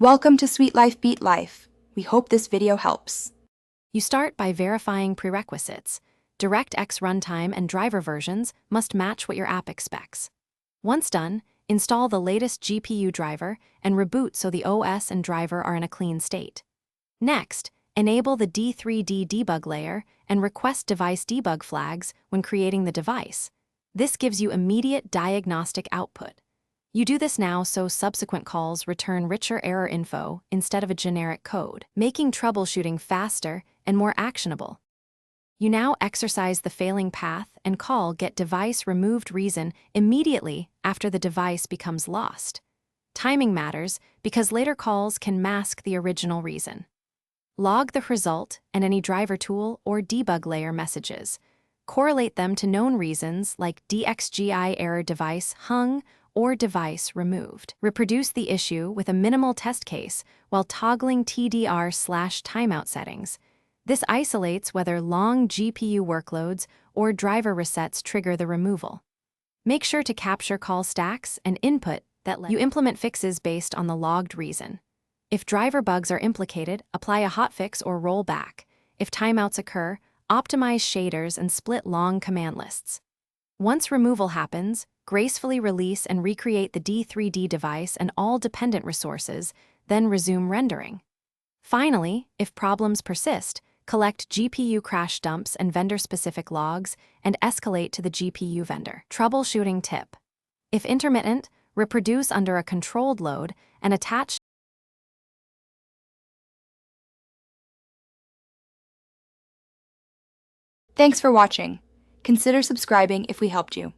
Welcome to Sweet Life Beat Life. We hope this video helps. You start by verifying prerequisites. Directx runtime and driver versions must match what your app expects. Once done, install the latest GPU driver and reboot so the OS and driver are in a clean state. Next, enable the D3D debug layer and request device debug flags when creating the device. This gives you immediate diagnostic output. You do this now so subsequent calls return richer error info instead of a generic code, making troubleshooting faster and more actionable. You now exercise the failing path and call GetDeviceRemovedReason immediately after the device becomes lost. Timing matters because later calls can mask the original reason. Log the result and any driver tool or debug layer messages. Correlate them to known reasons like DXGI error device hung or device removed. Reproduce the issue with a minimal test case while toggling TDR/timeout settings. This isolates whether long GPU workloads or driver resets trigger the removal. Make sure to capture call stacks and input that let you implement fixes based on the logged reason. If driver bugs are implicated, apply a hotfix or roll back. If timeouts occur, optimize shaders and split long command lists. Once removal happens, gracefully release and recreate the D3D device and all dependent resources, then resume rendering. Finally, if problems persist, collect GPU crash dumps and vendor-specific logs and escalate to the GPU vendor. Troubleshooting tip. If intermittent, reproduce under a controlled load and attach. Thanks for watching. Consider subscribing if we helped you.